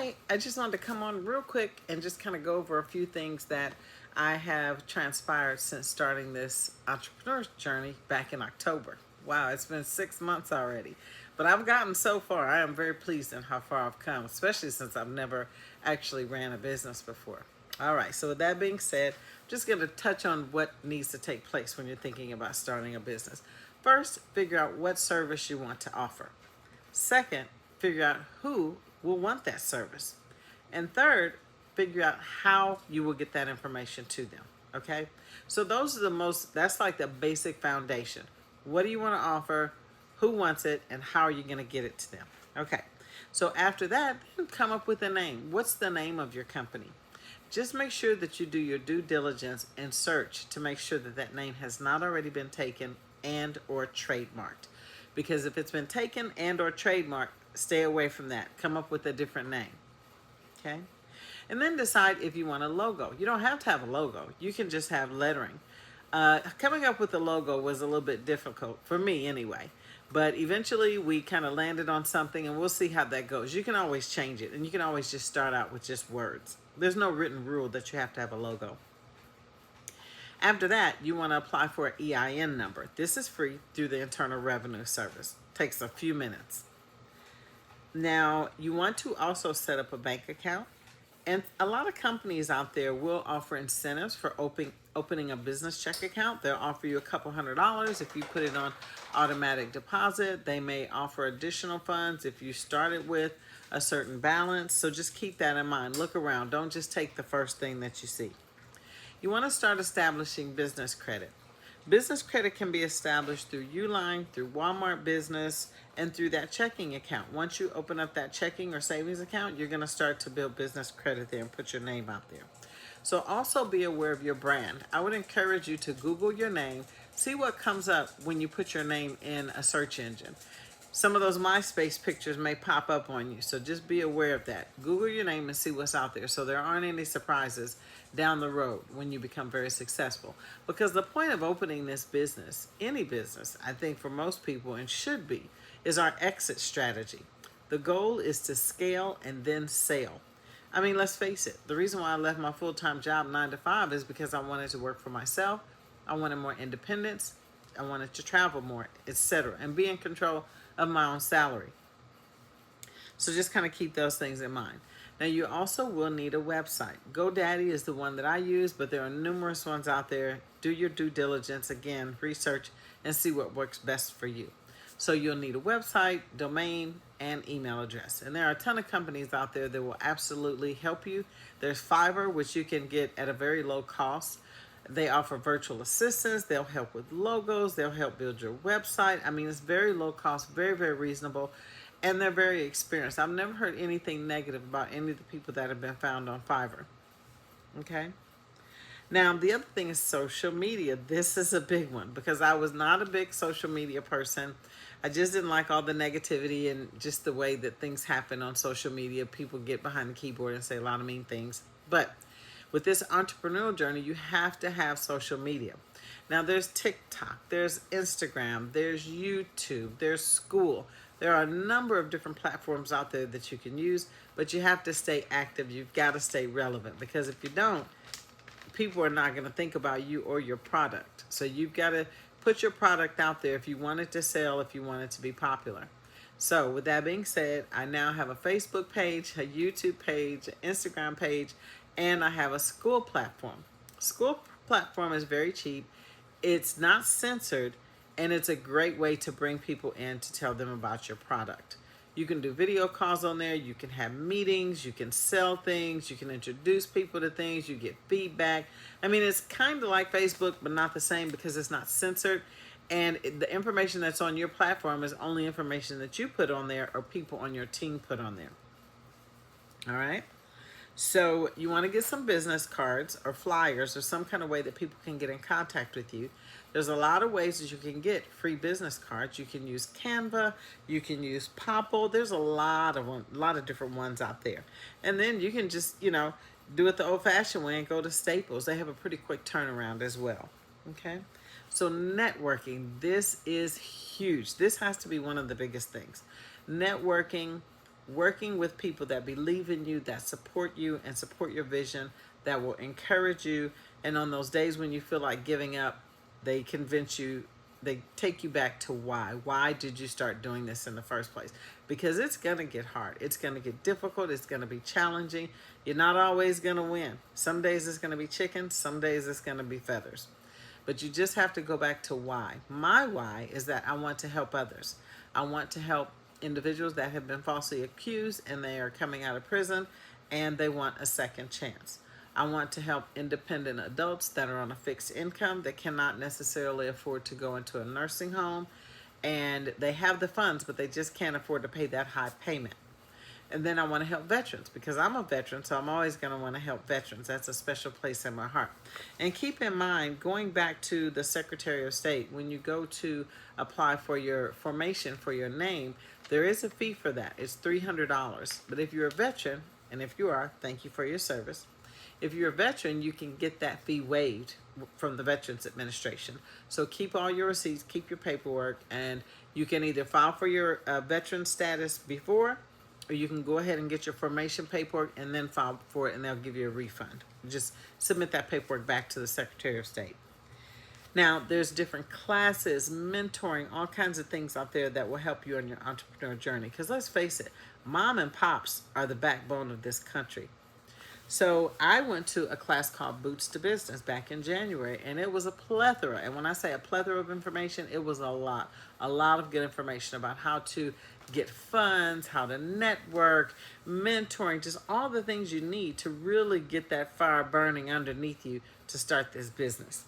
tonight, I just wanted to come on real quick and just kind of go over a few things that I have transpired since starting this entrepreneur journey back in October. Wow, it's been 6 months already. But I've gotten so far. I am very pleased in how far I've come, especially since I've never actually ran a business before. All right, so with that being said, I'm just going to touch on what needs to take place when you're thinking about starting a business. First, figure out what service you want to offer. Second, figure out who will want that service. And third, figure out how you will get that information to them. Okay? So those are that's like the basic foundation. What do you want to offer? Who wants it? And how are you going to get it to them? Okay. So after that, then come up with a name. What's the name of your company? Just make sure that you do your due diligence and search to make sure that that name has not already been taken and or trademarked. Because if it's been taken and or trademarked, stay away from that. Come up with a different name. Okay? And then decide if you want a logo. You don't have to have a logo. You can just have lettering. Coming up with a logo was a little bit difficult, for me anyway. But eventually we kind of landed on something, and we'll see how that goes. You can always change it, and you can always just start out with just words. There's no written rule that you have to have a logo. After that, you want to apply for an EIN number. This is free through the Internal Revenue Service. Takes a few minutes. Now, you want to also set up a bank account. And a lot of companies out there will offer incentives for opening a business check account. They'll offer you a couple $100 if you put it on automatic deposit. They may offer additional funds if you started with a certain balance. So just keep that in mind. Look around. Don't just take the first thing that you see. You want to start establishing business credit. Business credit can be established through Uline, through Walmart Business, and through that checking account. Once you open up that checking or savings account, you're going to start to build business credit there and put your name out there. So also be aware of your brand. I would encourage you to Google your name, see what comes up when you put your name in a search engine. Some of those MySpace pictures may pop up on you, so just be aware of that. Google your name and see what's out there so there aren't any surprises down the road when you become very successful. Because the point of opening this business, any business, I think for most people, and should be, is our exit strategy. The goal is to scale and then sell. I mean, let's face it, the reason why I left my full-time job 9 to 5 is because I wanted to work for myself. I wanted more independence. I wanted to travel more, etc., and be in control of my own salary. So just kind of keep those things in mind. Now you also will need a website. GoDaddy is the one that I use, but there are numerous ones out there. Do your due diligence, again, research and see what works best for you. So you'll need a website, domain, and email address. And there are a ton of companies out there that will absolutely help you. There's Fiverr, which you can get at a very low cost. They offer virtual assistants. They'll help with logos. They'll help build your website. I mean, it's very low cost, very, very reasonable, and they're very experienced. I've never heard anything negative about any of the people that have been found on Fiverr. Okay? Now, the other thing is social media. This is a big one because I was not a big social media person. I just didn't like all the negativity and just the way that things happen on social media. People get behind the keyboard and say a lot of mean things. But with this entrepreneurial journey, you have to have social media. Now, there's TikTok, there's Instagram, there's YouTube, there's School. There are a number of different platforms out there that you can use, but you have to stay active. You've got to stay relevant because if you don't, people are not going to think about you or your product. So you've got to put your product out there if you want it to sell, if you want it to be popular. So with that being said, I now have a Facebook page, a YouTube page, an Instagram page, and I have a School platform. School platform is very cheap. It's not censored, and it's a great way to bring people in to tell them about your product. You can do video calls on there. You can have meetings. You can sell things. You can introduce people to things. You get feedback. I mean, it's kind of like Facebook, but not the same because it's not censored. And the information that's on your platform is only information that you put on there or people on your team put on there. All right? So you want to get some business cards or flyers or some kind of way that people can get in contact with you. There's a lot of ways that you can get free business cards. You can use Canva, you can use Popple. There's a lot of different ones out there. And then you can just, do it the old-fashioned way and go to Staples. They have a pretty quick turnaround as well. Okay? So networking, this is huge. This has to be one of the biggest things. Networking working with people that believe in you, that support you and support your vision, that will encourage you. And on those days when you feel like giving up, they convince you, they take you back to why. Why did you start doing this in the first place? Because it's going to get hard. It's going to get difficult. It's going to be challenging. You're not always going to win. Some days it's going to be chicken. Some days it's going to be feathers. But you just have to go back to why. My why is that I want to help others. I want to help individuals that have been falsely accused and they are coming out of prison and they want a second chance. I want to help independent adults that are on a fixed income that cannot necessarily afford to go into a nursing home, and they have the funds but they just can't afford to pay that high payment. And then I want to help veterans because I'm a veteran, so I'm always going to want to help veterans. That's a special place in my heart. And keep in mind, going back to the Secretary of State, when you go to apply for your formation for your name, there is a fee for that. It's $300. But if you're a veteran, and if you are, thank you for your service. If you're a veteran, you can get that fee waived from the Veterans Administration. So keep all your receipts, keep your paperwork, and you can either file for your veteran status before, or you can go ahead and get your formation paperwork and then file for it and they'll give you a refund. Just submit that paperwork back to the Secretary of State. Now, there's different classes, mentoring, all kinds of things out there that will help you on your entrepreneur journey. Because let's face it, mom and pops are the backbone of this country. So I went to a class called Boots to Business back in January, and it was a plethora. And when I say a plethora of information, it was a lot of good information about how to get funds, how to network, mentoring, just all the things you need to really get that fire burning underneath you to start this business.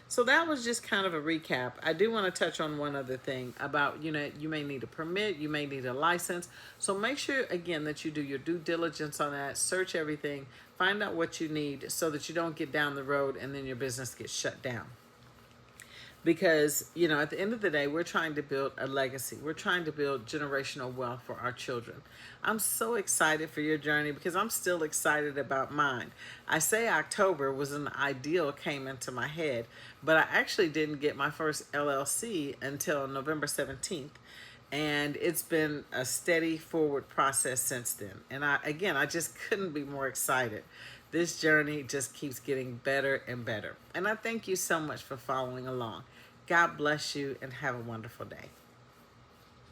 So that was just kind of a recap. I do want to touch on one other thing about, you may need a permit, you may need a license. So make sure, again, that you do your due diligence on that, search everything, find out what you need so that you don't get down the road and then your business gets shut down. Because, at the end of the day, we're trying to build a legacy. We're trying to build generational wealth for our children. I'm so excited for your journey because I'm still excited about mine. I say October was an ideal came into my head, but I actually didn't get my first LLC until November 17th. And it's been a steady forward process since then. And I just couldn't be more excited. This journey just keeps getting better and better. And I thank you so much for following along. God bless you and have a wonderful day.